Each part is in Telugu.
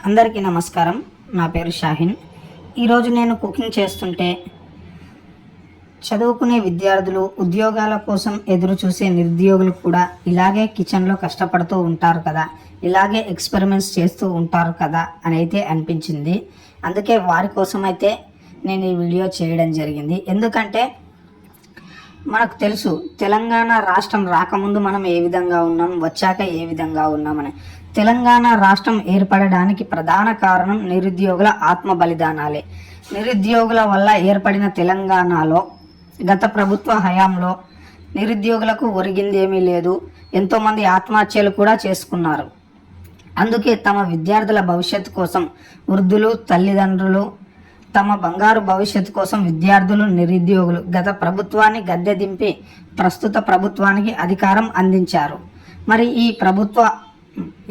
అందరికీ నమస్కారం. నా పేరు షాహిన్. ఈరోజు నేను కుకింగ్ చేస్తుంటే చదువుకునే విద్యార్థులు, ఉద్యోగాల కోసం ఎదురు చూసే నిరుద్యోగులు కూడా ఇలాగే కిచెన్లో కష్టపడుతూ ఉంటారు కదా, ఇలాగే ఎక్స్పెరిమెంట్స్ చేస్తూ ఉంటారు కదా అని అయితే అనిపించింది. అందుకే వారి కోసం అయితే నేను ఈ వీడియో చేయడం జరిగింది. ఎందుకంటే మనకు తెలుసు, తెలంగాణ రాష్ట్రం రాకముందు మనం ఏ విధంగా ఉన్నాం, వచ్చాక ఏ విధంగా ఉన్నామని. తెలంగాణ రాష్ట్రం ఏర్పడడానికి ప్రధాన కారణం నిరుద్యోగుల ఆత్మ బలిదానాలే. నిరుద్యోగుల వల్ల ఏర్పడిన తెలంగాణలో గత ప్రభుత్వ హయాంలో నిరుద్యోగులకు ఒరిగిందేమీ లేదు. ఎంతోమంది ఆత్మహత్యలు కూడా చేసుకున్నారు. అందుకే తమ విద్యార్థుల భవిష్యత్తు కోసం వృద్ధులు, తల్లిదండ్రులు, తమ బంగారు భవిష్యత్తు కోసం విద్యార్థులు, నిరుద్యోగులు గత ప్రభుత్వాన్ని గద్దె దింపి ప్రస్తుత ప్రభుత్వానికి అధికారం అందించారు. మరి ఈ ప్రభుత్వ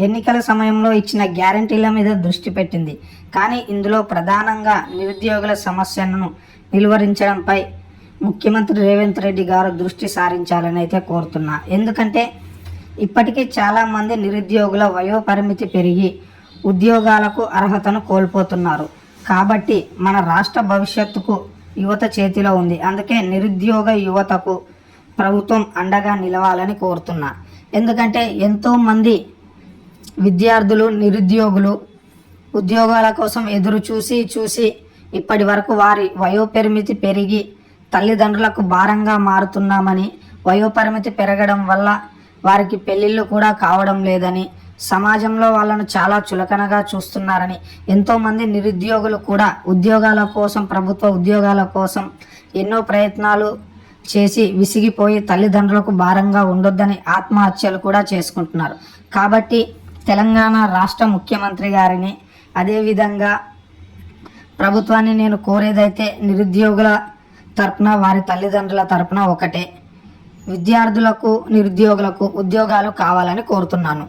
ఎన్నికల సమయంలో ఇచ్చిన గ్యారంటీల మీద దృష్టి పెట్టింది. కానీ ఇందులో ప్రధానంగా నిరుద్యోగుల సమస్యలను నిలువరించడంపై ముఖ్యమంత్రి రేవంత్ రెడ్డి గారు దృష్టి సారించాలని అయితే కోరుతున్నా. ఎందుకంటే ఇప్పటికీ చాలామంది నిరుద్యోగుల వయోపరిమితి పెరిగి ఉద్యోగాలకు అర్హతను కోల్పోతున్నారు. కాబట్టి మన రాష్ట్ర భవిష్యత్తుకు యువత చేతిలో ఉంది. అందుకే నిరుద్యోగ యువతకు ప్రభుత్వం అండగా నిలవాలని కోరుతున్నా. ఎందుకంటే ఎంతోమంది విద్యార్థులు, నిరుద్యోగులు ఉద్యోగాల కోసం ఎదురు చూసి ఇప్పటి వరకు వారి వయోపరిమితి పెరిగి తల్లిదండ్రులకు భారంగా మారుతున్నామని, వయోపరిమితి పెరగడం వల్ల వారికి పెళ్ళిళ్ళు కూడా కావడం లేదని, సమాజంలో వాళ్ళను చాలా చులకనగా చూస్తున్నారని ఎంతోమంది నిరుద్యోగులు కూడా ఉద్యోగాల కోసం, ప్రభుత్వ ఉద్యోగాల కోసం ఎన్నో ప్రయత్నాలు చేసి విసిగిపోయి తల్లిదండ్రులకు భారంగా ఉండొద్దని ఆత్మహత్యలు కూడా చేసుకుంటున్నారు. కాబట్టి తెలంగాణ రాష్ట్ర ముఖ్యమంత్రి గారిని, అదేవిధంగా ప్రభుత్వాన్ని నేను కోరేదైతే నిరుద్యోగుల తరపున, వారి తల్లిదండ్రుల తరపున ఒకటే, విద్యార్థులకు, నిరుద్యోగులకు ఉద్యోగాలు కావాలని కోరుతున్నాను.